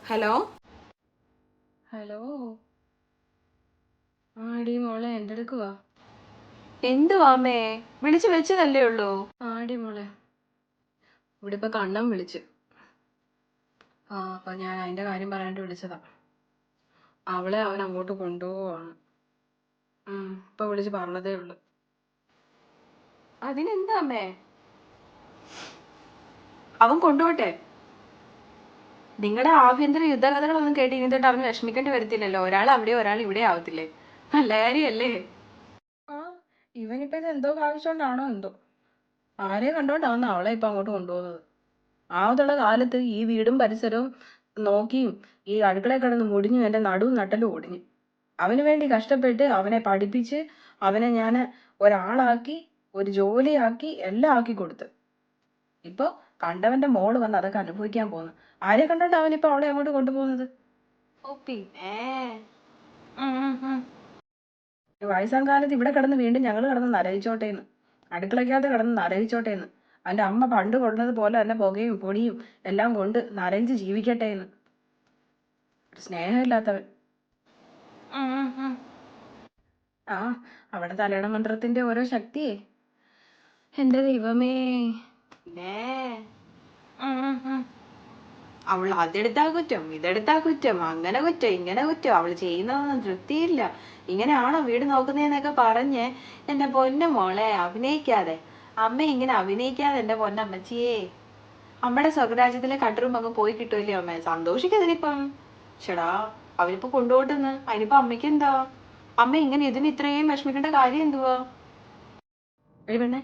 Hello. Hello. ആടി മോളെ എന്തെടുക്കുവാ? എന്തുവാമേ, വിളിച്ചു വെച്ചതല്ലേ ഉള്ളൂ. ആടി മോളെ, ഇവിടെ ഇപ്പൊ കണ്ണം വിളിച്ചു. അപ്പൊ ഞാൻ അതിന്റെ കാര്യം പറയാനായിട്ട് വിളിച്ചതാ. അവളെ അവൻ അങ്ങോട്ട് കൊണ്ടുപോവാണ്. ഇപ്പൊ വിളിച്ച് പറഞ്ഞതേ ഉള്ളു. അതിനെന്താ അമ്മേ, അവൻ കൊണ്ടുപോട്ടെ. നിങ്ങളുടെ ആഭ്യന്തര യുദ്ധകഥകളൊന്നും കേട്ട് ഇനി തൊട്ട് അവന് വിഷമിക്കേണ്ടി വരത്തില്ലല്ലോ. ഒരാൾ അവിടെ ഒരാൾ ഇവിടെ ആവത്തില്ലേ. നല്ല കാര്യല്ലേ. ഇവനിപ്പോ ഇത് എന്തോ ആവശ്യമുണ്ടാണോ എന്തോ, ആരെയും കണ്ടോണ്ടാവുന്ന അവളെ ഇപ്പൊ അങ്ങോട്ട് കൊണ്ടുപോകുന്നത്. ആവത്തുള്ള കാലത്ത് ഈ വീടും പരിസരവും നോക്കിയും ഈ അടുക്കളയിൽ കിടന്ന് മുടിഞ്ഞു എന്റെ നടുവും നട്ടലും ഒടിഞ്ഞു. അവന് വേണ്ടി കഷ്ടപ്പെട്ട് അവനെ പഠിപ്പിച്ച് അവനെ ഞാൻ ഒരാളാക്കി ഒരു ജോലിയാക്കി എല്ലാം ആക്കി കൊടുത്ത്. ഇപ്പൊ കണ്ടവന്റെ മോള് വന്ന് അതൊക്കെ അനുഭവിക്കാൻ പോകുന്നു. ആരെ കണ്ടോണ്ട് അവനിപ്പോ അവളെ അങ്ങോട്ട് കൊണ്ടുപോകുന്നത്? ഓ പിന്നെ വയസ്സാം കാലത്ത് ഇവിടെ കിടന്ന് വീണ്ടും ഞങ്ങൾ കിടന്ന് നരയിച്ചോട്ടേന്ന്, അടുക്കളയ്ക്കകത്ത് കിടന്ന് നരയിച്ചോട്ടേന്ന്. അവന്റെ അമ്മ പണ്ട് കൊണ്ടത് പോലെ തന്നെ പുകയും പൊടിയും എല്ലാം കൊണ്ട് നരയിച്ച് ജീവിക്കട്ടേന്ന്. സ്നേഹമില്ലാത്തവൻ. അവിടെ തലയണ മന്ത്രത്തിന്റെ ഓരോ ശക്തിയേ, എന്റെ ദൈവമേ. പിന്നെ അവൾ അതെടുത്താ കുറ്റം, ഇതെടുത്താ കുറ്റം, അങ്ങനെ കുറ്റം ഇങ്ങനെ കുറ്റം, അവൾ ചെയ്യുന്നതൊന്നും തൃപ്തിയില്ല. ഇങ്ങനെയാണോ വീട് നോക്കുന്നതെന്നൊക്കെ പറഞ്ഞ് എന്റെ പൊന്നു മോളെ അഭിനയിക്കാതെ, അമ്മ ഇങ്ങനെ അഭിനയിക്കാതെ എന്റെ പൊന്നമ്മച്ചിയേ. അമ്മയുടെ സ്വർഗരാജ്യത്തിലെ കട്ടറും അങ്ങ് പോയി കിട്ടുമല്ലേ അമ്മ, സന്തോഷിക്കതിനിപ്പം. ചേടാ, അവനിപ്പോ കൊണ്ടുപോട്ടെന്ന്, അതിനിപ്പോ അമ്മയ്ക്ക് എന്താ. അമ്മ ഇങ്ങനെ ഇതിന് ഇത്രയും വിഷമിക്കേണ്ട കാര്യം എന്തുവാ? എഴുപെണ്ണേ,